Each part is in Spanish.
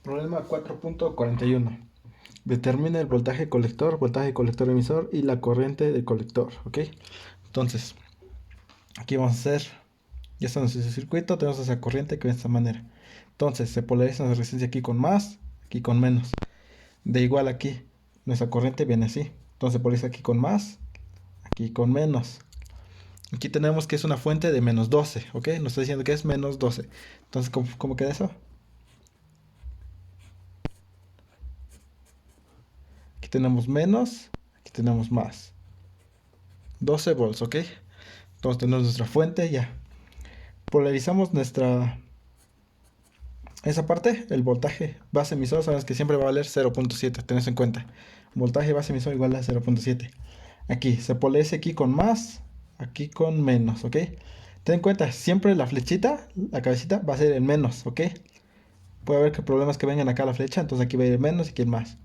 Problema 4.41. Determina el voltaje colector emisor y la corriente del colector, ¿ok? Entonces, aquí vamos a hacer, ya está nuestro circuito, tenemos esa corriente que de esta manera. Entonces, se polariza la resistencia aquí con más, aquí con menos. De igual aquí, nuestra corriente viene así. Entonces, se polariza aquí con más, aquí con menos. Aquí tenemos que es una fuente de menos 12, ¿ok? Nos está diciendo que es menos 12. Entonces, ¿cómo queda eso? Aquí tenemos menos, aquí tenemos más. 12 volts, ¿ok? Entonces tenemos nuestra fuente ya. Polarizamos esa parte, el voltaje base emisor, sabes que siempre va a valer 0.7, tenés en cuenta. Voltaje base emisor igual a 0.7. Aquí se polariza aquí con más, aquí con menos, ¿ok? Ten en cuenta, siempre la flechita, la cabecita va a ser el menos, ¿ok? Puede haber que problemas que vengan acá a la flecha, entonces aquí va a ir el menos y aquí el más.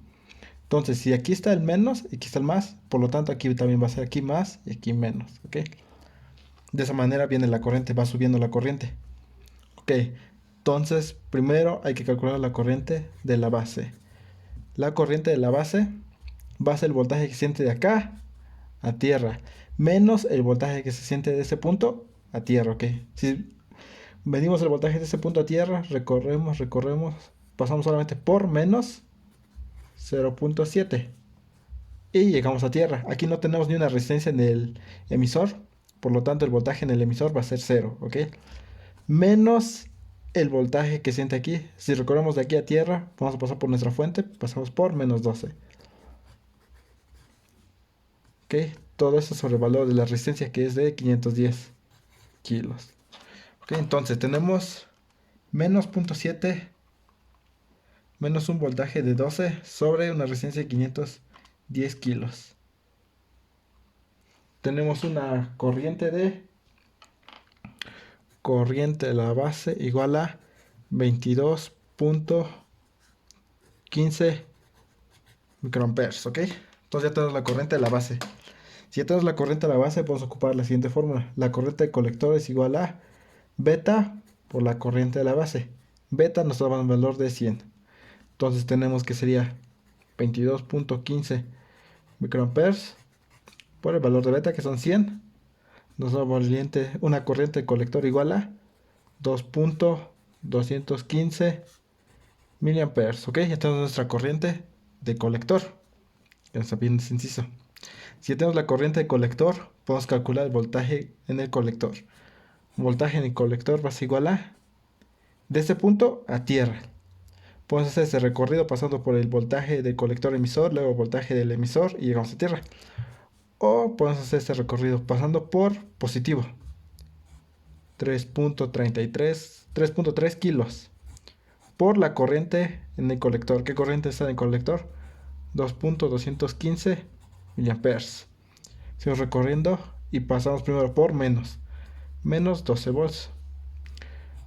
Entonces, si aquí está el menos y aquí está el más, por lo tanto aquí también va a ser aquí más y aquí menos, ¿ok? De esa manera viene la corriente, va subiendo la corriente. Ok, entonces primero hay que calcular la corriente de la base. La corriente de la base va a ser el voltaje que se siente de acá a tierra, menos el voltaje que se siente de ese punto a tierra, ok. Si medimos el voltaje de ese punto a tierra, recorremos, pasamos solamente por menos 0.7 y llegamos a tierra. Aquí no tenemos ni una resistencia en el emisor, por lo tanto el voltaje en el emisor va a ser 0, ok. Menos el voltaje que siente aquí. Si recorremos de aquí a tierra, vamos a pasar por nuestra fuente, pasamos por menos 12. ¿Ok? Todo eso sobre el valor de la resistencia que es de 510 kilos. ¿Ok? Entonces tenemos menos 0.7 menos un voltaje de 12 sobre una resistencia de 510 kilos. Tenemos una corriente de la base igual a 22.15 microamperes, ¿ok? Entonces ya tenemos la corriente de la base. Si ya tenemos la corriente de la base, podemos ocupar la siguiente fórmula. La corriente de colector es igual a beta por la corriente de la base. Beta nos da un valor de 100. Entonces tenemos que sería 22.15 microamperes por el valor de beta, que son 100. Nos da una corriente de colector igual a 2.215 miliamperes. ¿Ok? Ya tenemos nuestra corriente de colector. Ya está bien sencillo. Si ya tenemos la corriente de colector, podemos calcular el voltaje en el colector. Voltaje en el colector va a ser igual a de este punto a tierra. Podemos hacer ese recorrido pasando por el voltaje del colector emisor, luego voltaje del emisor y llegamos a tierra. O podemos hacer este recorrido pasando por positivo. 3.3 kilos por la corriente en el colector. ¿Qué corriente está en el colector? 2.215 miliamperes. Seguimos recorriendo y pasamos primero por menos 12 volts.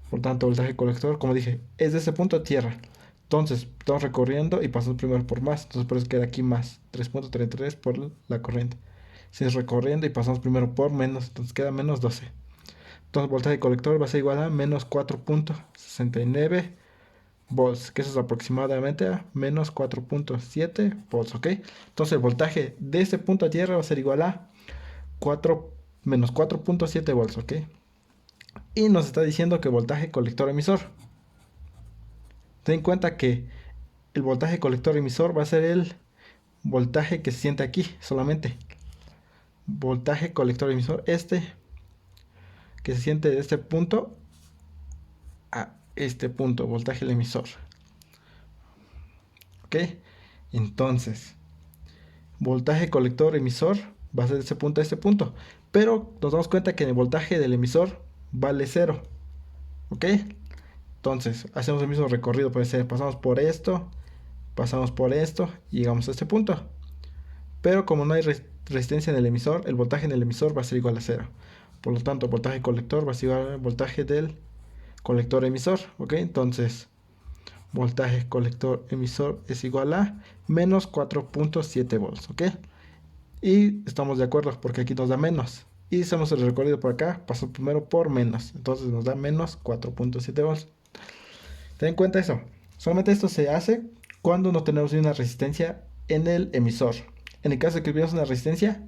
Por tanto, voltaje colector, como dije, es de ese punto a tierra. Entonces, estamos recorriendo y pasamos primero por más. Entonces, por eso queda aquí más. 3.33 por la corriente. Seguimos recorriendo y pasamos primero por menos. Entonces, queda menos 12. Entonces, voltaje colector va a ser igual a menos 4.69 volts, que eso es aproximadamente a menos 4.7 volts, ¿ok? Entonces, el voltaje de este punto a tierra va a ser igual a menos 4.7 volts, ¿ok? Y nos está diciendo que voltaje colector emisor. Ten en cuenta que el voltaje colector emisor va a ser el voltaje que se siente aquí solamente. Voltaje colector emisor, que se siente de este punto a este punto, voltaje del emisor. ¿Ok? Entonces, voltaje colector emisor va a ser de ese punto a este punto. Pero nos damos cuenta que el voltaje del emisor vale 0. ¿Ok? Entonces, hacemos el mismo recorrido, puede ser, pasamos por esto y llegamos a este punto. Pero como no hay resistencia en el emisor, el voltaje en el emisor va a ser igual a 0. Por lo tanto, voltaje colector va a ser igual al voltaje del colector emisor. ¿Ok? Entonces, voltaje colector emisor es igual a menos 4.7 volts. ¿Ok? Y estamos de acuerdo porque aquí nos da menos. Y hacemos el recorrido por acá, paso primero por menos. Entonces nos da menos 4.7 volts. Ten en cuenta eso. Solamente esto se hace cuando no tenemos ni una resistencia en el emisor. En el caso de que tuviéramos una resistencia,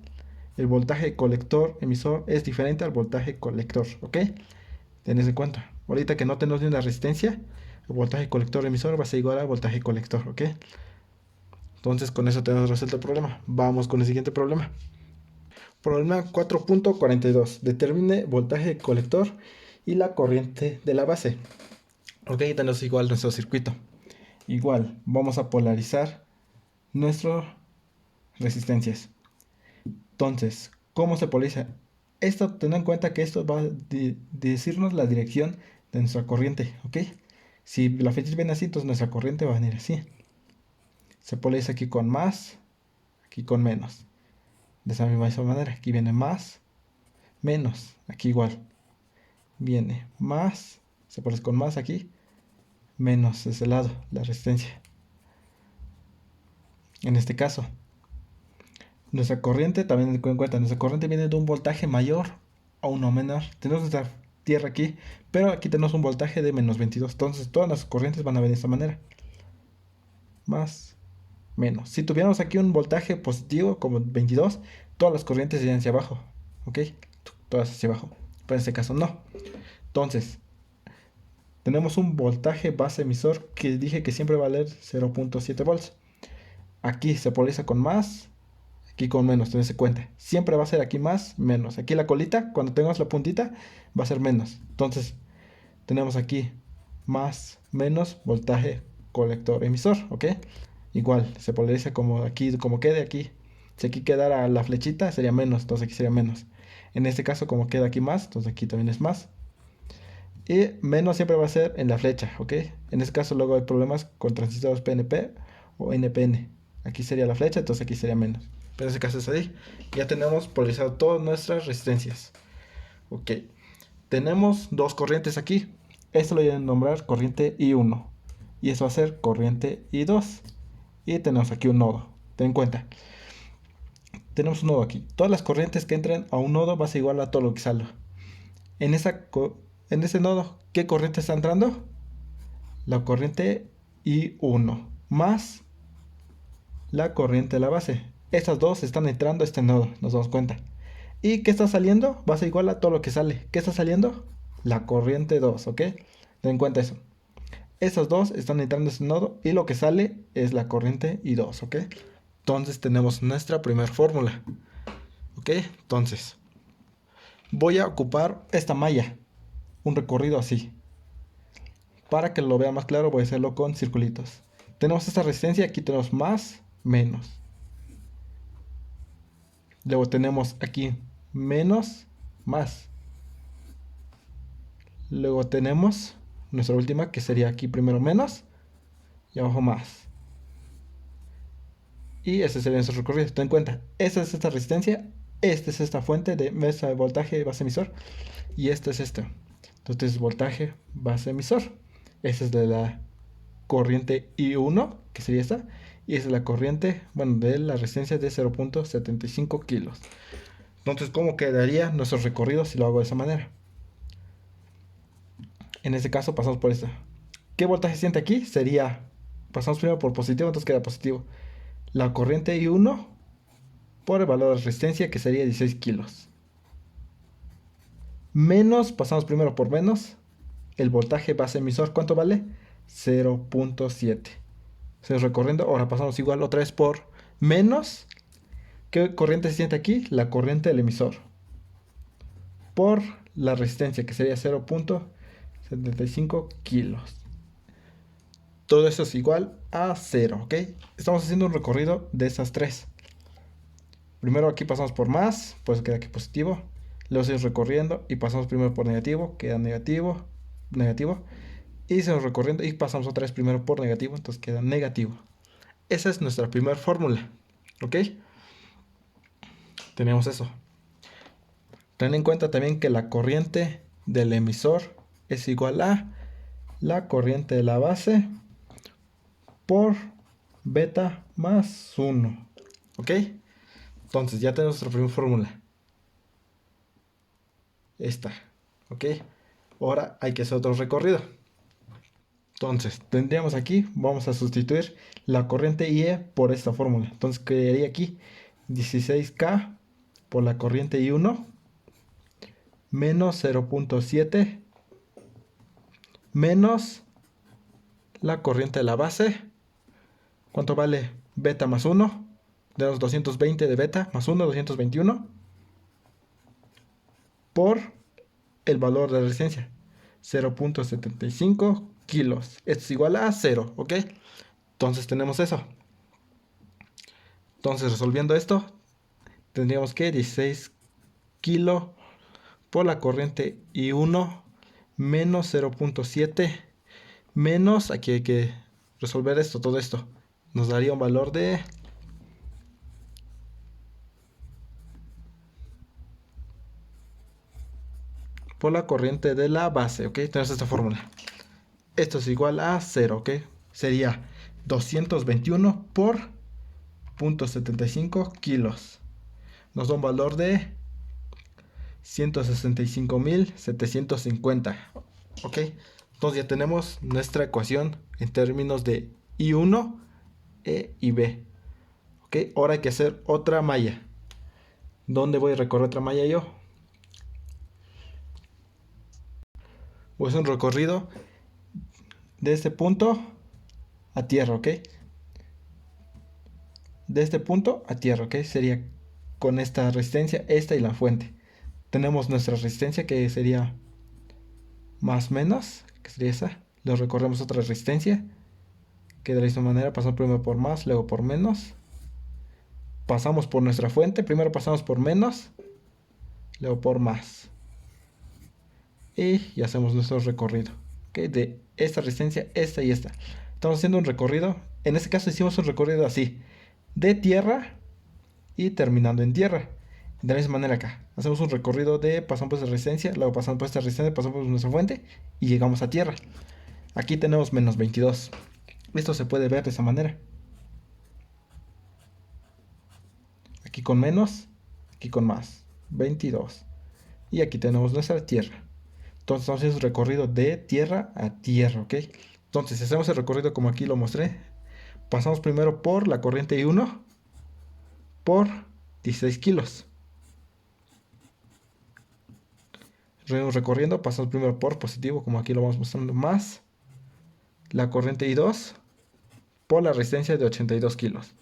el voltaje colector emisor es diferente al voltaje colector, ¿ok? Tenés en cuenta. Ahorita que no tenemos ni una resistencia, el voltaje colector emisor va a ser igual al voltaje colector, ¿ok? Entonces con eso tenemos resuelto el problema. Vamos con el siguiente problema. Problema 4.42. Determine voltaje colector y la corriente de la base. Ok, tenemos igual nuestro circuito. Igual, vamos a polarizar nuestras resistencias. Entonces, ¿cómo se polariza? Esto, ten en cuenta que esto va a decirnos la dirección de nuestra corriente, ¿ok? Si la flecha viene así, entonces nuestra corriente va a venir así. Se polariza aquí con más, aquí con menos. De esa misma manera, aquí viene más, menos, aquí igual. Viene más, se polariza con más aquí, menos de ese lado, la resistencia. En este caso, nuestra corriente, también ten en cuenta, nuestra corriente viene de un voltaje mayor a uno menor. Tenemos nuestra tierra aquí, pero aquí tenemos un voltaje de menos 22. Entonces todas las corrientes van a venir de esta manera. Más, menos. Si tuviéramos aquí un voltaje positivo como 22, todas las corrientes irían hacia abajo. ¿Ok? Todas hacia abajo. Pero en este caso no. Entonces, tenemos un voltaje base emisor que dije que siempre va a valer 0.7 volts. Aquí se polariza con más, aquí con menos, tenés en cuenta. Siempre va a ser aquí más, menos. Aquí la colita, cuando tengamos la puntita, va a ser menos. Entonces, tenemos aquí más, menos, voltaje colector emisor, ¿ok? Igual, se polariza como aquí, como quede aquí. Si aquí quedara la flechita, sería menos, entonces aquí sería menos. En este caso, como queda aquí más, entonces aquí también es más. Y menos siempre va a ser en la flecha, ¿ok? En este caso luego hay problemas con transistores PNP o NPN. Aquí sería la flecha, entonces aquí sería menos. Pero en este caso es ahí. Ya tenemos polarizado todas nuestras resistencias. Ok. Tenemos dos corrientes aquí. Esto lo voy a nombrar corriente I1. Y eso va a ser corriente I2. Y tenemos aquí un nodo. Ten en cuenta. Tenemos un nodo aquí. Todas las corrientes que entren a un nodo va a ser igual a todo lo que salga. En ese nodo, ¿qué corriente está entrando? La corriente I1 más la corriente de la base. Estas dos están entrando a este nodo, nos damos cuenta. ¿Y qué está saliendo? Va a ser igual a todo lo que sale. ¿Qué está saliendo? La corriente 2, ¿ok? Ten en cuenta eso. Estas dos están entrando a este nodo y lo que sale es la corriente I2, ¿ok? Entonces tenemos nuestra primera fórmula. ¿Ok? Entonces, voy a ocupar esta malla, un recorrido así. Para que lo vea más claro voy a hacerlo con circulitos. Tenemos esta resistencia, aquí tenemos más, menos. Luego tenemos aquí menos, más. Luego tenemos nuestra última que sería aquí primero menos y abajo más. Y ese sería nuestro recorrido. Ten en cuenta, esta es esta resistencia, esta es esta fuente de voltaje base emisor y esta es esta. Entonces voltaje base emisor. Esta es de la corriente I1, que sería esta, y esa es la corriente, bueno, de la resistencia de 0.75 kilos. Entonces, ¿cómo quedaría nuestro recorrido si lo hago de esa manera? En este caso pasamos por esta. ¿Qué voltaje siente aquí? Sería, pasamos primero por positivo, entonces queda positivo. La corriente I1 por el valor de resistencia que sería 16 kilos. Menos, pasamos primero por menos. El voltaje base emisor, ¿cuánto vale? 0.7. Se recorriendo, ahora pasamos igual otra vez por menos. ¿Qué corriente se siente aquí? La corriente del emisor. Por la resistencia, que sería 0.75 kilos. Todo eso es igual a 0, ¿ok? Estamos haciendo un recorrido de esas tres. Primero aquí pasamos por más, pues queda aquí positivo. Luego seguimos recorriendo y pasamos primero por negativo, queda negativo, negativo. Y seguimos recorriendo y pasamos otra vez primero por negativo, entonces queda negativo. Esa es nuestra primera fórmula, ¿ok? Tenemos eso. Ten en cuenta también que la corriente del emisor es igual a la corriente de la base por beta más 1. ¿Ok? Entonces ya tenemos nuestra primera fórmula. Esta. ¿Ok? Ahora hay que hacer otro recorrido. Entonces, tendríamos aquí, vamos a sustituir la corriente IE por esta fórmula. Entonces, quedaría aquí 16K por la corriente I1 menos 0.7 menos la corriente de la base. ¿Cuánto vale beta más 1? De los 220 de beta más 1, 221. Por el valor de resistencia, 0.75 kilos. Esto es igual a 0, ¿ok? Entonces tenemos eso. Entonces resolviendo esto, tendríamos que 16 kilos por la corriente I1 menos 0.7 menos, aquí hay que resolver esto, todo esto. Nos daría un valor de por la corriente de la base, ¿ok? Tenemos esta fórmula. Esto es igual a 0, ¿ok? Sería 221 por 0.75 kilos. Nos da un valor de 165.750, ¿ok? Entonces ya tenemos nuestra ecuación en términos de I1, E y B, ¿ok? Ahora hay que hacer otra malla. ¿Dónde voy a recorrer otra malla yo? Voy a hacer un recorrido de este punto a tierra, ¿ok? De este punto a tierra, ¿ok? Sería con esta resistencia, esta y la fuente. Tenemos nuestra resistencia que sería más menos, que sería esa. Lo recorremos otra resistencia, que de la misma manera pasamos primero por más, luego por menos. Pasamos por nuestra fuente, primero pasamos por menos, luego por más. Y hacemos nuestro recorrido, ¿ok? De esta resistencia, esta y esta. Estamos haciendo un recorrido, en este caso hicimos un recorrido así, de tierra y terminando en tierra. De la misma manera acá, hacemos un recorrido de pasamos por esta resistencia, luego pasamos por esta resistencia, pasamos por nuestra fuente y llegamos a tierra. Aquí tenemos menos 22. Esto se puede ver de esa manera. Aquí con menos, aquí con más. 22. Y aquí tenemos nuestra tierra. Entonces estamos haciendo un recorrido de tierra a tierra, ¿ok? Entonces, si hacemos el recorrido como aquí lo mostré, pasamos primero por la corriente I1 por 16 kilos. Recorriendo, pasamos primero por positivo, como aquí lo vamos mostrando, más la corriente I2 por la resistencia de 82 kilos.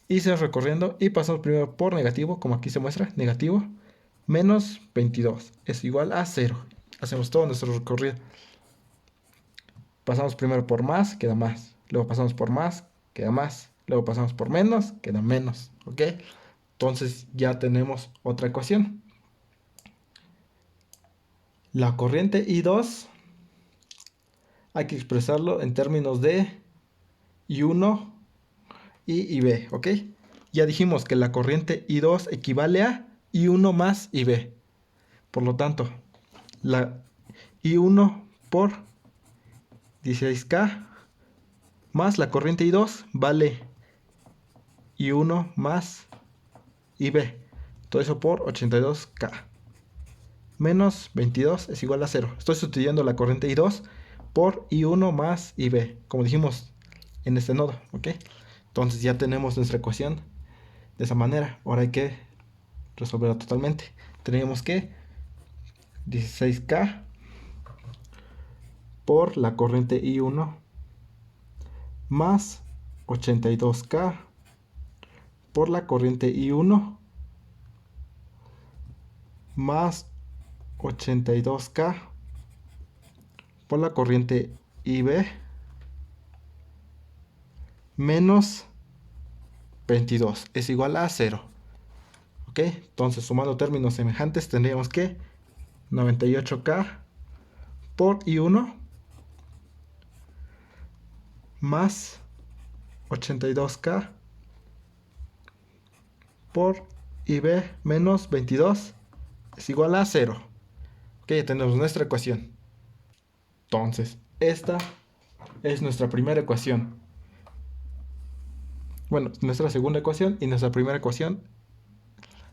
Y seguimos recorriendo y pasamos primero por negativo, como aquí se muestra, negativo, menos 22 es igual a 0. Hacemos todo nuestro recorrido. Pasamos primero por más, queda más. Luego pasamos por más, queda más. Luego pasamos por menos, queda menos. ¿Ok? Entonces ya tenemos otra ecuación. La corriente I2 hay que expresarlo en términos de I1 y IB. ¿Ok? Ya dijimos que la corriente I2 equivale a I1 más IB. Por lo tanto, la I1 por 16K más la corriente I2 vale I1 más IB. Todo eso por 82K. Menos 22 es igual a 0. Estoy sustituyendo la corriente I2 por I1 más IB, como dijimos en este nodo, ¿ok? Entonces ya tenemos nuestra ecuación de esa manera. Ahora hay que resolverla totalmente. Tenemos que 16K por la corriente I1 más 82K por la corriente I1 más 82K por la corriente IB menos 22 es igual a 0. ¿Ok? Entonces, sumando términos semejantes, tendríamos que 98K por I1 más 82K por IB menos 22 es igual a 0. Ok, ya tenemos nuestra ecuación. Entonces, esta es nuestra primera ecuación. Bueno, nuestra segunda ecuación y nuestra primera ecuación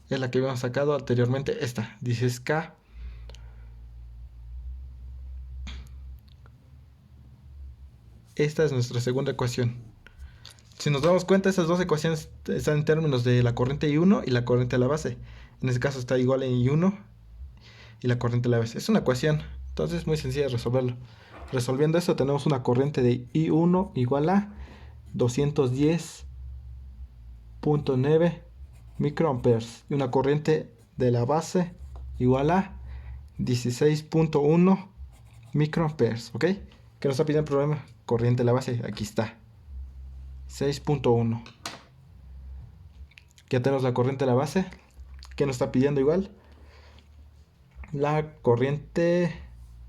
es la que habíamos sacado anteriormente, esta. Dices K Esta es nuestra segunda ecuación. Si nos damos cuenta, esas dos ecuaciones están en términos de la corriente I1 y la corriente a la base. En este caso está igual en I1 y la corriente a la base. Es una ecuación, entonces es muy sencilla de resolverlo. Resolviendo esto tenemos una corriente de I1 igual a 210.9 microamperes y una corriente de la base igual a 16.1 microamperes, ¿ok? ¿Qué nos está pidiendo el problema? Corriente de la base, aquí está, 6.1. Ya tenemos la corriente de la base. ¿Qué nos está pidiendo igual? La corriente...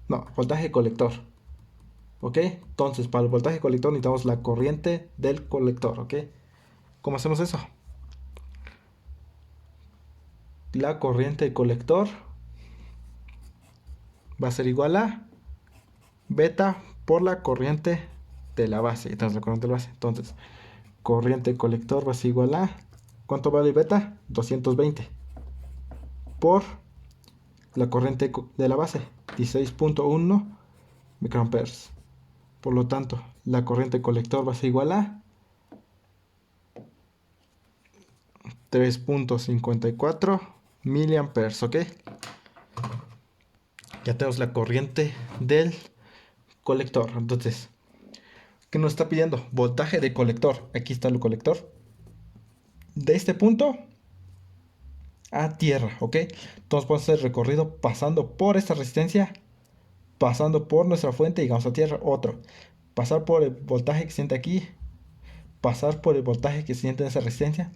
No, voltaje colector. ¿Ok? Entonces, para el voltaje colector necesitamos la corriente del colector, ¿ok? ¿Cómo hacemos eso? La corriente colector va a ser igual a beta por la corriente de la base. Entonces, la corriente de la base. Entonces, corriente colector va a ser igual a... ¿Cuánto vale beta? 220. Por la corriente de la base, 16.1 microamperes. Por lo tanto, la corriente colector va a ser igual a 3.54 miliamperes, ¿ok? Ya tenemos la corriente del colector. Entonces, ¿qué nos está pidiendo? Voltaje de colector. Aquí está el colector. De este punto a tierra, ¿ok? Entonces podemos hacer el recorrido pasando por esta resistencia, pasando por nuestra fuente y llegamos a tierra. Otro, pasar por el voltaje que se siente aquí, pasar por el voltaje que se siente en esa resistencia,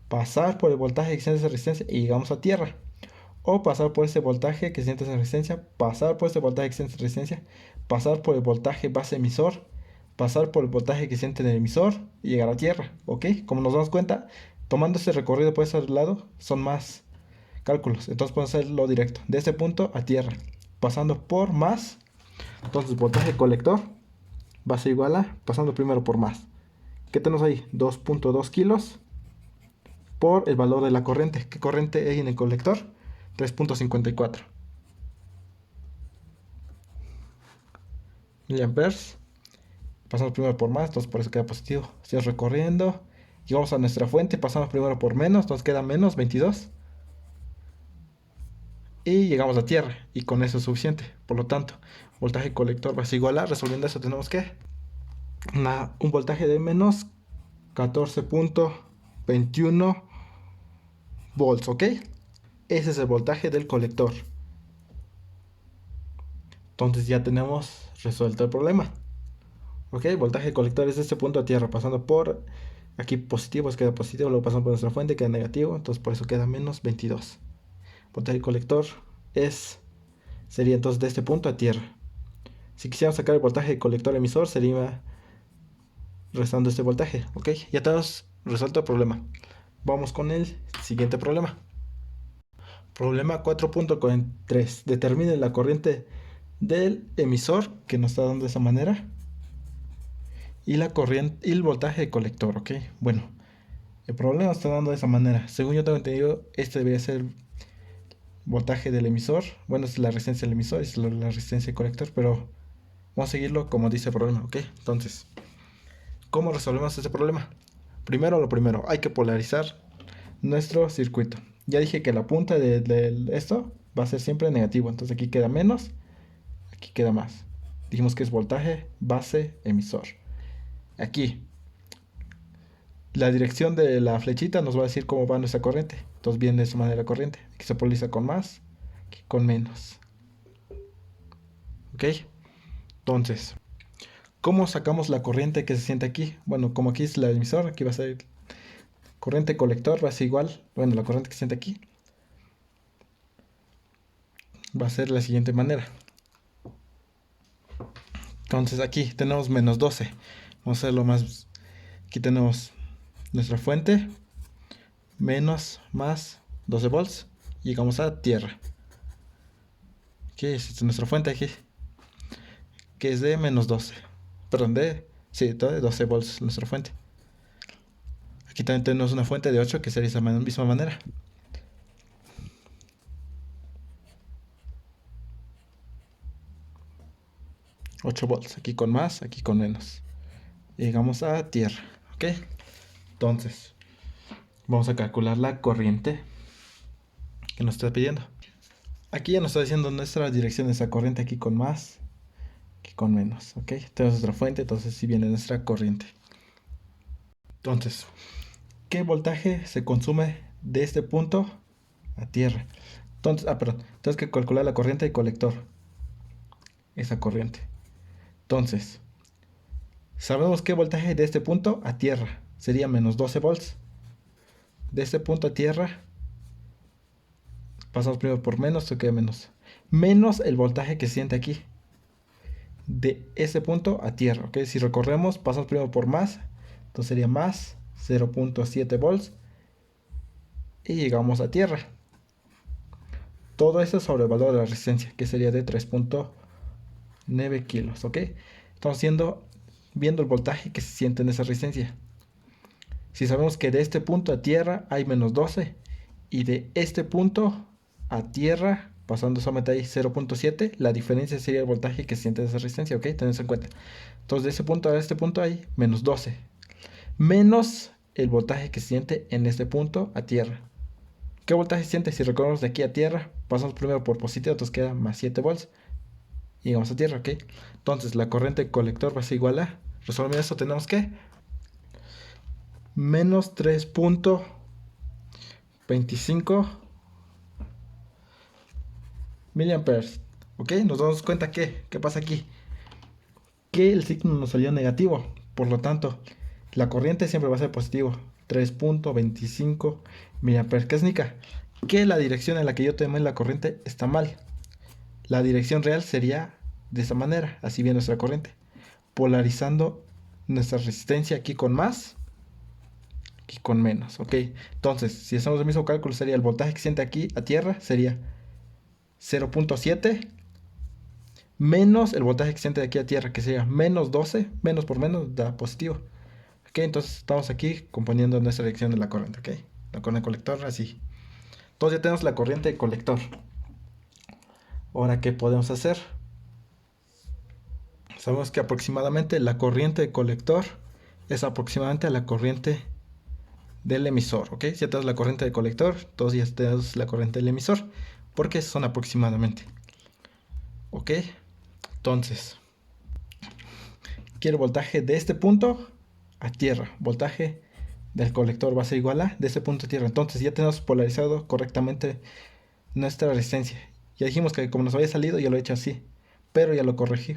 pasar por el voltaje que se siente en esa resistencia y llegamos a tierra. O pasar por ese voltaje que se siente en esa resistencia, pasar por ese voltaje que se siente en esa resistencia, pasar por el voltaje base emisor, pasar por el voltaje que se siente en el emisor y llegar a tierra, ¿ok? Como nos damos cuenta, tomando ese recorrido por ese lado son más cálculos, entonces podemos hacerlo directo, de este punto a tierra, pasando por más. Entonces voltaje colector va a ser igual a, pasando primero por más. ¿Qué tenemos ahí? 2.2 kilos por el valor de la corriente. ¿Qué corriente hay en el colector? 3.54 miliamperes. Pasamos primero por más, entonces por eso queda positivo. Seguimos recorriendo, llegamos a nuestra fuente, pasamos primero por menos, entonces queda menos 22. Y llegamos a tierra, y con eso es suficiente. Por lo tanto, voltaje colector va a ser igual a, resolviendo eso tenemos que un voltaje de menos 14.21 volts, ¿ok? Ese es el voltaje del colector. Entonces ya tenemos resuelto el problema. ¿Ok? Voltaje colector es de este punto a tierra, pasando por aquí positivo, queda positivo, luego pasamos por nuestra fuente, queda negativo, entonces por eso queda menos 22. Voltaje colector sería entonces de este punto a tierra. Si quisiéramos sacar el voltaje colector emisor, sería restando este voltaje. ¿Ok? Ya tenemos resuelto el problema. Vamos con el siguiente problema. Problema 4.43. Determine la corriente del emisor que nos está dando de esa manera y la corriente y el voltaje de colector, ¿ok? Bueno, el problema está dando de esa manera. Según yo tengo entendido, este debería ser el voltaje del emisor. Bueno, es la resistencia del emisor, es la resistencia del colector, pero vamos a seguirlo como dice el problema, ¿ok? Entonces, ¿cómo resolvemos este problema? Primero, lo primero, hay que polarizar nuestro circuito. Ya dije que la punta de esto va a ser siempre negativo, entonces aquí queda menos, aquí queda más. Dijimos que es voltaje base emisor. Aquí la dirección de la flechita nos va a decir cómo va nuestra corriente. Entonces viene de esta manera la corriente. Aquí se polariza con más, aquí con menos. ¿Ok? Entonces, ¿cómo sacamos la corriente que se siente aquí? Bueno, como aquí es la emisor, aquí va a ser corriente colector, va a ser igual. Bueno, la corriente que se siente aquí va a ser de la siguiente manera. Entonces aquí tenemos menos 12. Vamos a hacerlo más. Aquí tenemos nuestra fuente, menos, más 12 volts. Y llegamos a tierra. ¿Qué es nuestra fuente aquí? Que es de menos 12. Perdón, sí, de 12 volts nuestra fuente. Aquí también tenemos una fuente de 8 que sería de esa misma manera. 8 volts, aquí con más, aquí con menos. Llegamos a tierra, ¿ok? Entonces, vamos a calcular la corriente que nos está pidiendo. Aquí ya nos está diciendo nuestra dirección de esa corriente, aquí con más, aquí con menos, ¿ok? Tenemos nuestra fuente, entonces sí viene nuestra corriente. Entonces, ¿qué voltaje se consume de este punto a tierra? Entonces, perdón, tenemos que calcular la corriente de colector, esa corriente. Entonces, sabemos qué voltaje de este punto a tierra sería menos 12 volts. De este punto a tierra, pasamos primero por menos, o queda menos. Menos el voltaje que se siente aquí. De ese punto a tierra, ¿ok? Si recorremos, pasamos primero por más, entonces sería más 0.7 volts y llegamos a tierra. Todo eso sobre el valor de la resistencia, que sería de 3.9 kilos, ¿ok? Estamos viendo el voltaje que se siente en esa resistencia. Si sabemos que de este punto a tierra hay menos 12 y de este punto a tierra, pasando solamente ahí 0.7, la diferencia sería el voltaje que se siente en esa resistencia, ¿ok? Tened en cuenta. Entonces de ese punto a este punto hay menos 12, menos el voltaje que se siente en este punto a tierra. ¿Qué voltaje se siente? Si recordamos de aquí a tierra, pasamos primero por positivo, entonces queda más 7 volts y llegamos a tierra, ¿ok? Entonces la corriente colector va a ser igual a, resolviendo esto tenemos que menos 3.25 miliamperes, ¿ok? Nos damos cuenta que, ¿qué pasa aquí? Que el signo nos salió negativo, por lo tanto, la corriente siempre va a ser positivo, 3.25 miliamperes. ¿Qué significa? Que la dirección en la que yo tomé la corriente está mal. La dirección real sería de esta manera, así viene nuestra corriente, polarizando nuestra resistencia aquí con más, aquí con menos, ¿ok? Entonces, si hacemos el mismo cálculo, sería el voltaje que siente aquí a tierra, sería 0.7 menos el voltaje que siente de aquí a tierra, que sería menos 12, menos por menos da positivo. Ok, entonces estamos aquí componiendo nuestra dirección de la corriente, ok. La corriente colector, así. Entonces ya tenemos la corriente colector. Ahora, ¿qué podemos hacer? Sabemos que aproximadamente la corriente de colector es aproximadamente a la corriente del emisor, ok. Si ya tenemos la corriente de colector, entonces ya tenemos la corriente del emisor, porque son aproximadamente. Ok, entonces quiero voltaje de este punto a tierra. Voltaje del colector va a ser igual a de este punto a tierra. Entonces ya tenemos polarizado correctamente nuestra resistencia. Ya dijimos que como nos había salido, ya lo he hecho así, pero ya lo corregí.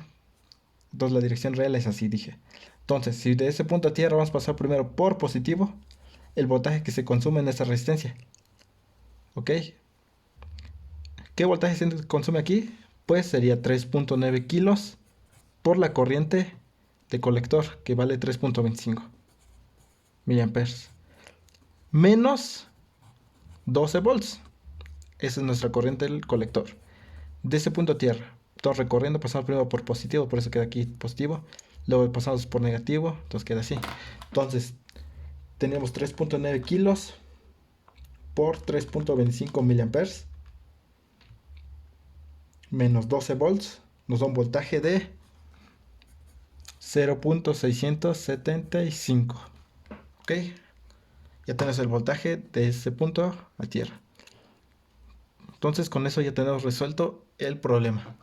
Entonces la dirección real es así, dije. Entonces, si de ese punto a tierra vamos a pasar primero por positivo, el voltaje que se consume en esta resistencia. ¿Ok? ¿Qué voltaje se consume aquí? Pues sería 3.9 kilos por la corriente de colector, que vale 3.25 miliamperes. Menos 12 volts. Esa es nuestra corriente del colector. De ese punto a tierra. Todo recorriendo, pasamos primero por positivo, por eso queda aquí positivo. Luego pasamos por negativo, entonces queda así. Entonces, tenemos 3.9 kilos por 3.25 miliamperes. Menos 12 volts. Nos da un voltaje de 0.675. ¿Ok? Ya tenemos el voltaje de ese punto a tierra. Entonces con eso ya tenemos resuelto el problema.